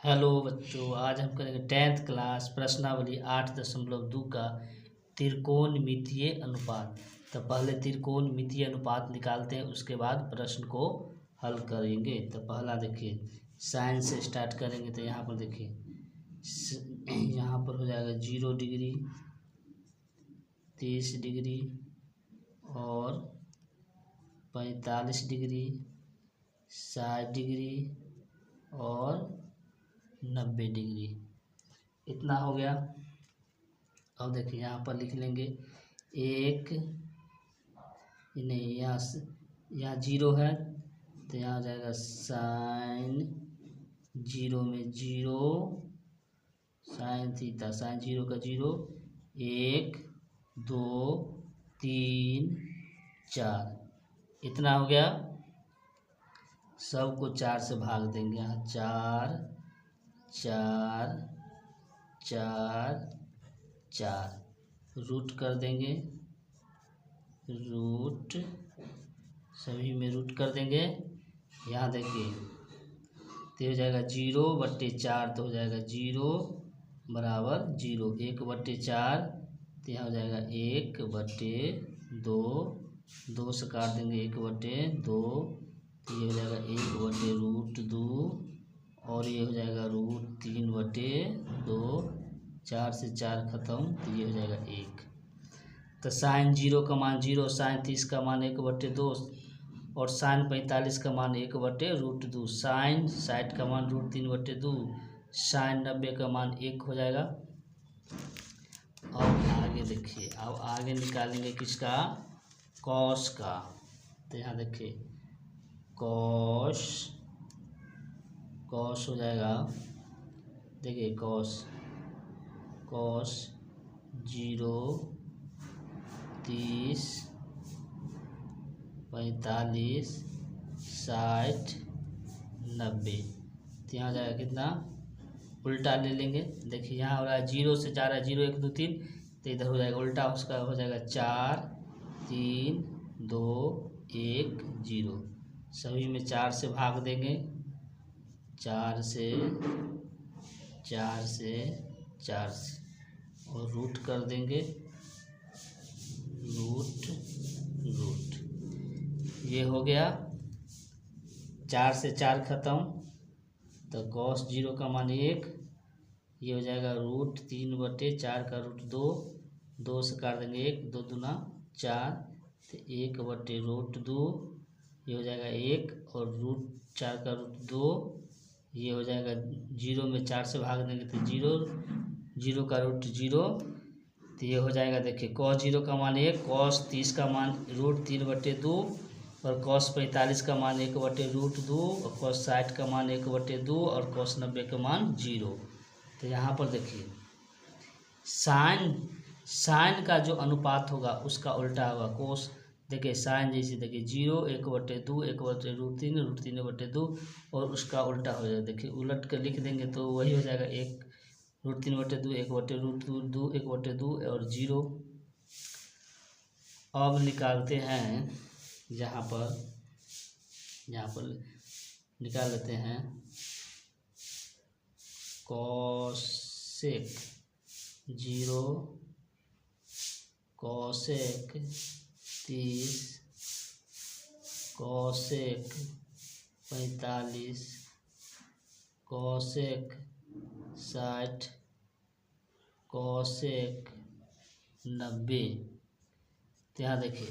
Hello बच्चों, आज हम करेंगे 10th क्लास प्रश्नावली 8.2 का त्रिकोणमितीय अनुपात। तो पहले त्रिकोणमितीय अनुपात निकालते हैं, उसके बाद प्रश्न को हल करेंगे। तो पहला देखिए, साइन से स्टार्ट करेंगे। तो यहाँ पर देखिए, यहाँ पर हो जाएगा 0 डिग्री, 30 डिग्री और 45 डिग्री, 60 डिग्री और 90 डिग्री। इतना हो गया। अब देखिए, यहाँ पर लिख लेंगे एक, नहीं यहाँ 0 है, तो यहाँ हो जाएगा साइन 0 में 0, साइन थीटा, साइन 0 का 0, 1 2 3 4। इतना हो गया। सबको 4 से भाग देंगे। यहाँ 4 4 4 4 रूट कर देंगे, रूट सभी में रूट कर देंगे। यहाँ देखिए, तो हो जाएगा 0/4, तो हो जाएगा 0 बराबर 0, 1/4, तो यहाँ हो जाएगा 1/2, 2 से काट देंगे 1/2, तो ये हो जाएगा 1/√2 और ये हो जाएगा √3/2। 4 से 4 खत्म, तो ये हो जाएगा 1। तो साइन 0 का मान 0, साइन 30 का मान 1/2 और साइन 45 का मान 1/√2, साइन 60 का मान √3/2, साइन 90 का मान 1 हो जाएगा। अब आगे देखिए, अब आगे निकालेंगे किसका, कॉस का। तो यहाँ देखिए, कॉस हो जाएगा, देखिए कॉस 0, 30, 45, 60, 90। तो यहाँ जाएगा कितना, उल्टा ले लेंगे। देखिए यहाँ हो रहा है 0 से जा रहा है 0 1 2 3, तो इधर हो जाएगा उल्टा, उसका हो जाएगा 4 3 2 1 0। सभी में 4 से भाग देंगे, 4 से और रूट कर देंगे, रूट। ये हो गया। 4 से 4 खत्म, तो cos 0 का मान 1, ये हो जाएगा √3/4 का √2, 2 से काट देंगे 1, 2 दूना 4, तो 1/√2, ये हो जाएगा 1 और √4 का √2, ये हो जाएगा 0 में 4 से भाग देंगे तो 0 का √0, तो ये हो जाएगा। देखिए cos 0 का मान 1, cos 30 का मान √3/2 और cos 45 का मान 1/√2 और cos 60 का मान 1/2 और cos 90 का मान 0। तो यहाँ पर देखिए, साइन का जो अनुपात होगा उसका उल्टा होगा कोस। देखिए साइन जैसे देखिए 0 1/2 1/√3 √3/2 और उसका उल्टा हो जाएगा। देखिए उलट कर लिख देंगे तो वही हो जाएगा 1 √3/2 1/√2 1/2 और 0। अब निकालते हैं, यहाँ पर निकाल लेते हैं cosec 0, cosec 30, cosec 45, cosec 60, cosec 90। तो यहाँ देखिए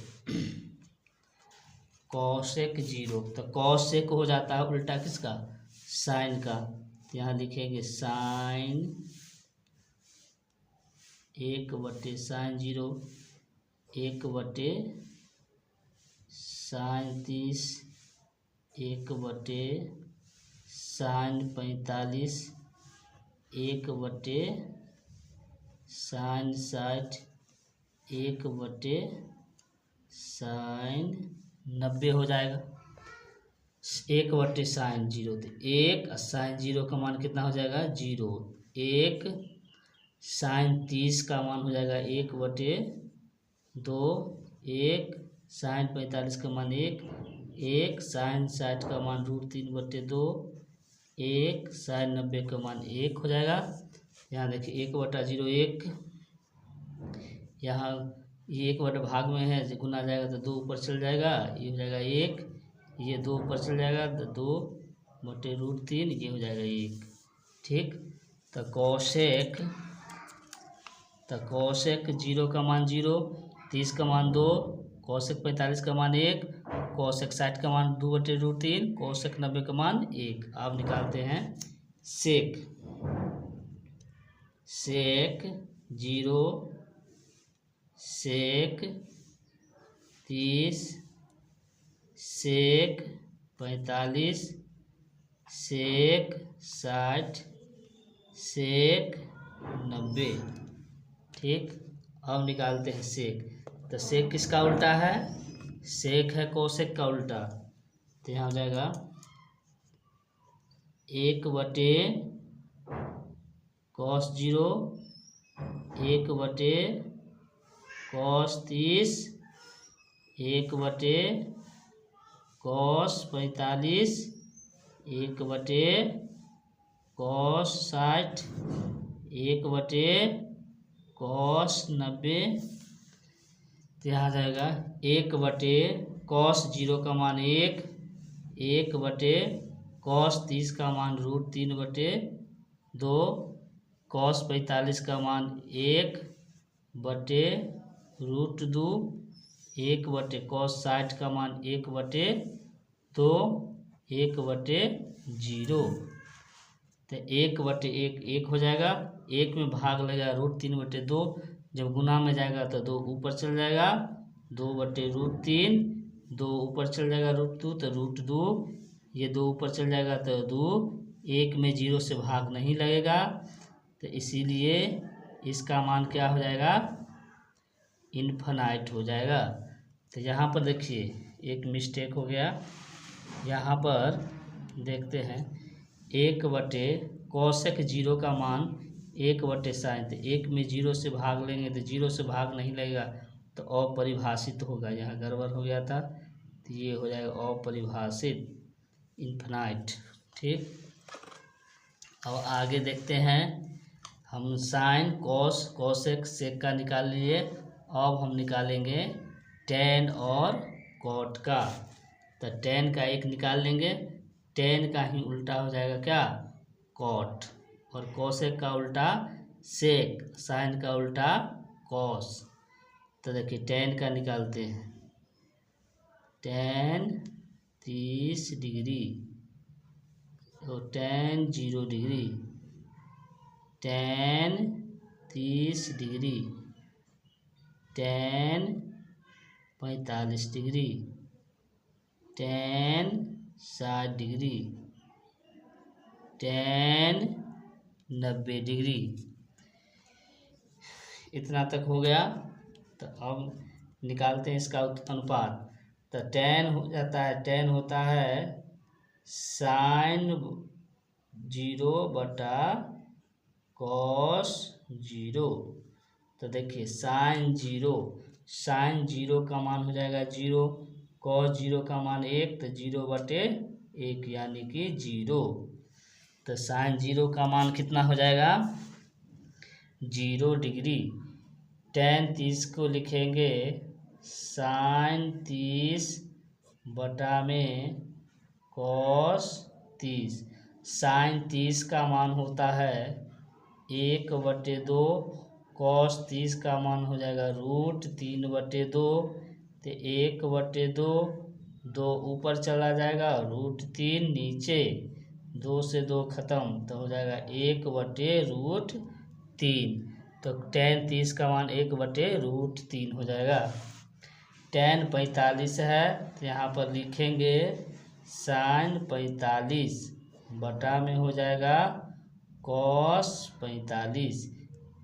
कोसेक 0, तो कोसेक हो जाता है उल्टा किसका, साइन का। तो यहाँ लिखेंगे साइन 1/साइन 0, 1/साइन 30, 1/साइन 45, 1/साइन 60, 1/साइन 90 हो जाएगा। 1/साइन 0, तो 1 साइन 0 का मान कितना हो जाएगा 0, 1 साइन 30 का मान हो जाएगा 1/2, 1 साइन 45 का मान 1 साइन 60 का मान √3/2 1 साइन 90 का मान 1 हो जाएगा। यहाँ देखिए 1/0 1, यहाँ ये 1 भाग में है, जो गुना जाएगा तो 2 ऊपर चल जाएगा, ये हो जाएगा 1, ये 2 ऊपर चल जाएगा तो 2/√3, ये हो जाएगा 1। ठीक, तो कोसेक 0 का मान 0, 30 का मान 2, कोसेक 45 का मान 1, कोसेक 60 का मान 2/√3, कोसेक 90 का मान 1। अब निकालते हैं सेक 0, सेक 30, सेक 45, सेक 60, सेक 90। ठीक, अब निकालते हैं सेक। तो सेक किसका उल्टा है? सेक है कोसेक का उल्टा। तो यहाँ हो जाएगा 1/cos0, 1/cos30, 1/cos45, 1/cos60, 1/cos90। तो यहाँ जाएगा 1/cos0 का मान 1, 1/cos30 का मान √3/2, cos45 का मान 1/√2, 1/cos60 का मान 1/2, 1/0। तो 1/1 1 हो जाएगा, 1 में भाग लगेगा √3/2, जब गुना में जाएगा तो 2 ऊपर चल जाएगा, 2/√3, 2 ऊपर चल जाएगा √2 तो √2, ये 2 ऊपर चल जाएगा तो 2, 1 में 0 से भाग नहीं लगेगा, तो इसीलिए इसका मान क्या हो जाएगा? इन्फिनाइट हो जाएगा। तो यहाँ पर देखिए एक मिस्टेक हो गया, यहाँ पर देखते हैं 1/कोसेक 0 का मान 1/साइन, तो 1 में 0 से भाग लेंगे तो 0 से भाग नहीं लगेगा तो अपरिभाषित होगा, यहाँ गड़बड़ हो गया था, तो ये हो जाएगा अपरिभाषित, इन्फिनाइट। ठीक, और आगे देखते हैं हम साइन कॉस कोसेक सेक का निकाल लिए, अब हम निकालेंगे टेन और कॉट का। तो टेन का एक निकाल लेंगे, टेन का ही उल्टा हो जाएगा क्या? कॉट, और कोसेक का उल्टा सेक, साइन का उल्टा कॉस। तो देखिए टेन का निकालते हैं, टेन 30 डिग्री, तो ten 0 degree, ten 30 degree, ten 45 degree, ten 60 degree, ten 90 degree. इतना तक हो गया। तो अब निकालते हैं इसका अनुपात। तो टेन हो जाता है, टेन होता है साइन 0/cos0। तो देखिए साइन 0 का मान हो जाएगा 0, cos 0 का मान 1, तो 0/1 यानी कि 0। तो साइन 0 का मान कितना हो जाएगा? 0 डिग्री। टेन 30 को लिखेंगे साइन 30 बटा में cos 30। साइन 30 का मान होता है 1/2, cos 30 का मान हो जाएगा √3/2, तो 1/2, 2 ऊपर चला जाएगा, √3 नीचे, 2 से 2 खत्म, तो हो जाएगा 1/√3। तो टेन 30 का मान 1/√3 हो जाएगा। टेन 45 है, तो यहाँ पर लिखेंगे साइन 45 बटा में हो जाएगा cos 45,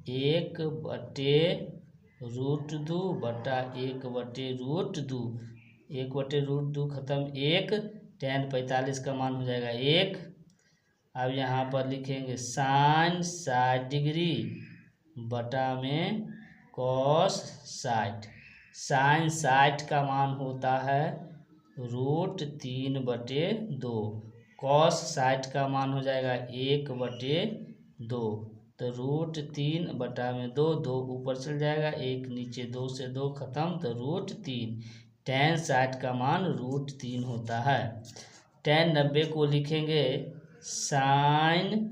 1/√2 बटा 1/√2, 1/√2 खत्म 1, टेन 45 का मान हो जाएगा 1। अब यहाँ पर लिखेंगे साइन 60 डिग्री बटा में cos 60। साइन 60 का मान होता है √3/2, कॉस 60 का मान हो जाएगा 1/2, तो √3/2, 2 ऊपर चल जाएगा, 1 नीचे, 2 से 2 खत्म, तो √3। tan 60 का मान √3 होता है। tan 90 को लिखेंगे sin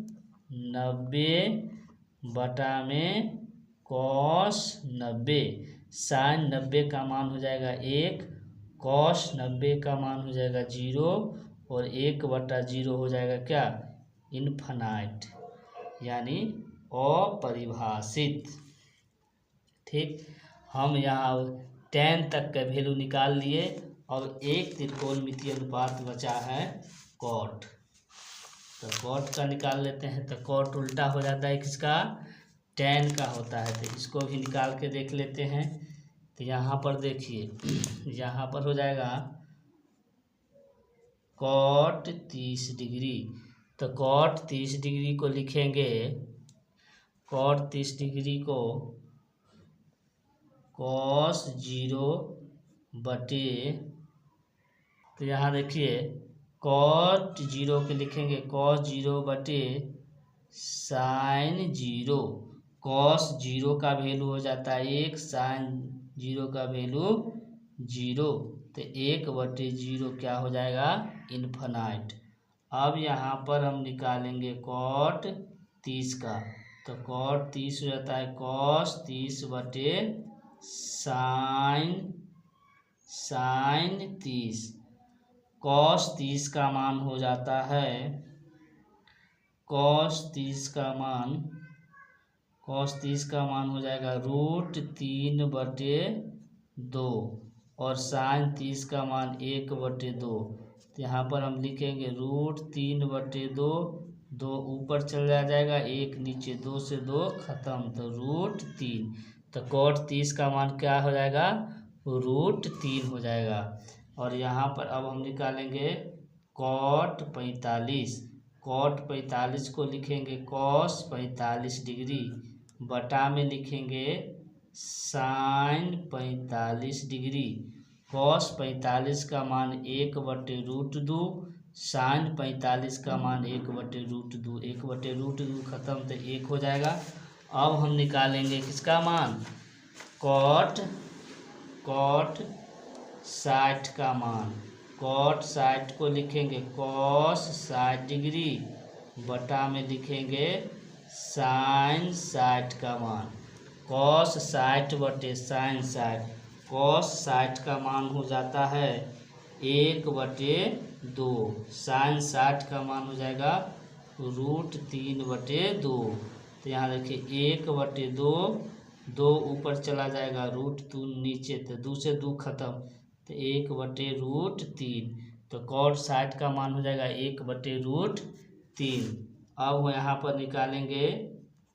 90/cos 90। sin 90 का मान हो जाएगा 1, cos 90 का मान हो जाएगा 0, और 1/0 हो जाएगा क्या, इनफाइनाइट, यानी अपरिभाषित। ठीक, हम यहाँ tan तक का वैल्यू निकाल लिए। और एक त्रिकोणमितीय अनुपात बचा है cot, तो cot का निकाल लेते हैं। तो cot उल्टा हो जाता है किसका, tan का होता है, तो इसको भी निकाल के देख लेते हैं। तो यहाँ पर देखिए, यहाँ पर हो जाएगा cot 30 डिग्री, तो cot 30 डिग्री को लिखेंगे, cot 30 डिग्री को cos 0/, तो यहाँ देखिए cot 0 के लिखेंगे cos 0/sin 0। cos 0 का वैल्यू हो जाता है 1, sin 0 का वैल्यू 0, तो 1/0 क्या हो जाएगा, इनफाइनाइट। अब यहाँ पर हम निकालेंगे cot 30 का, तो cot 30 हो जाता है cos 30/sin 30। cos 30 का मान हो जाता है, cos 30 का मान हो जाएगा √3/2, और sin 30 का मान 1/2। तो यहाँ पर हम लिखेंगे √3/2, 2 ऊपर चल जाएगा, 1 नीचे, 2 से 2 खत्म, तो √3। तो cot 30 का मान क्या हो जाएगा, √3 हो जाएगा। और यहाँ पर अब हम निकालेंगे cot 45। cot 45 को लिखेंगे cos 45 डिग्री, बटा में लिखेंगे sin 45 डिग्री। cos 45 का मान 1/√2, sin 45 का मान 1/√2, 1/√2 खत्म, तो 1 हो जाएगा। अब हम निकालेंगे किसका मान, cot 60 का मान। cot 60 को लिखेंगे cos 60 डिग्री, बटा में लिखेंगे sin 60 का मान। cos 60/sin 60, cos 60 का मान हो जाता है 1/2, sin 60 का मान हो जाएगा √3/2। तो यहाँ देखिए 1/2, 2 ऊपर चला जाएगा, √2 नीचे, तो 2 से 2 खत्म, तो 1/√3। तो cot 60 का मान हो जाएगा 1/√3। अब यहाँ पर निकालेंगे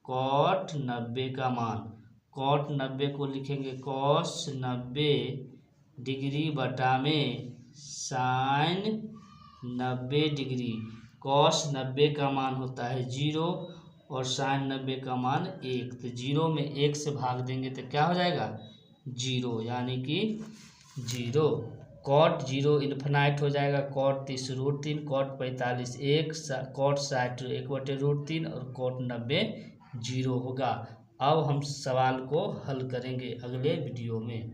cot 90 का मान। cot 90 को लिखेंगे cos 90 डिग्री, बटा में sin 90 डिग्री। cos 90 का मान होता है 0, और sin 90 का मान 1, तो 0 में 1 से भाग देंगे तो क्या हो जाएगा, 0, यानी कि 0। cot 0 इनफाइनाइट हो जाएगा, cot 30 √3, cot 45 1, cot 60 1/√3, और cot 90 0 होगा। अब हम सवाल को हल करेंगे अगले वीडियो में।